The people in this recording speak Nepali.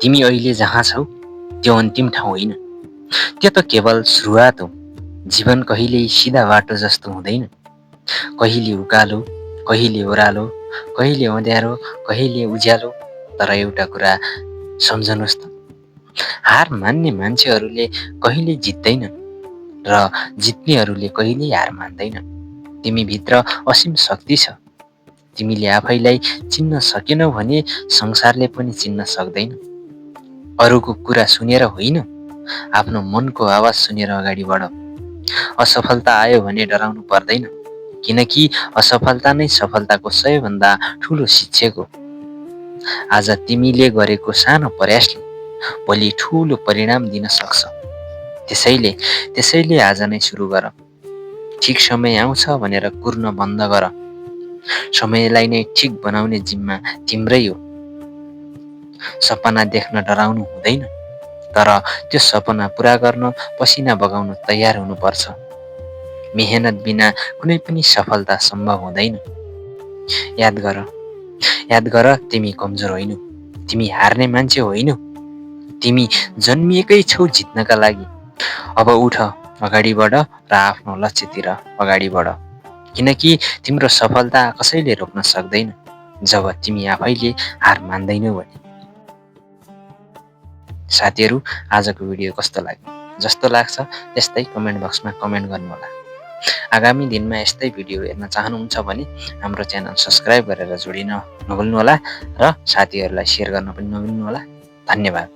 तिमी अहिले जहाँ छौ त्यो अन्तिम ठाउँ होइन, त्यो त केवल सुरुवात हो। जीवन कहिल्यै सिधा बाटो जस्तो हुँदैन। कहिले उकालो, कहिले ओह्रालो, कहिले अँध्यारो, कहिले उज्यालो। तर एउटा कुरा सम्झनुहोस् त, हार मान्ने मान्छेहरूले कहिल्यै जित्दैनन् र जित्नेहरूले कहिल्यै हार मान्दैनन्। तिमीभित्र असीम शक्ति छ। तिमीले आफैलाई चिन्न सकेनौ भने संसारले पनि चिन्न सक्दैन। अरूको कुरा सुनेर होइन, आफ्नो मनको आवाज सुनेर अगाडि बढ। असफलता आयो भने डराउनु पर्दैन, किनकि असफलता नै सफलताको सबैभन्दा ठुलो शिक्षक हो। आज तिमीले गरेको सानो प्रयासले भोलि ठुलो परिणाम दिन सक्छ। त्यसैले आज नै सुरु गर। ठिक समय आउँछ भनेर कुर्न बन्द गर। समयलाई नै ठिक बनाउने जिम्मा तिम्रै हो। सपना देख्न डराउनु हुँदैन, तर त्यो सपना पुरा गर्न पसिना बगाउन तयार हुनुपर्छ। मेहनत बिना कुनै पनि सफलता सम्भव हुँदैन। याद गर तिमी कमजोर होइनौ, तिमी हार्ने मान्छे होइनौ। तिमी जन्मिएकै छौ जित्नका लागि। अब उठ, अगाडि बढ र आफ्नो लक्ष्यतिर अगाडि बढ, किनकि तिम्रो सफलता कसैले रोक्न सक्दैन जब तिमी आफैले हार मान्दैनौ भने। साथीहरू, आजको भिडियो कस्तो लाग्यो? जस्तो लाग्छ त्यस्तै कमेन्ट बक्समा कमेन्ट गर्नुहोला। आगामी दिनमा यस्तै भिडियो हेर्न चाहनुहुन्छ भने हाम्रो च्यानल सब्स्क्राइब गरेर जोडिन नभुल्नुहोला र साथीहरूलाई सेयर गर्न पनि नभुल्नुहोला। धन्यवाद।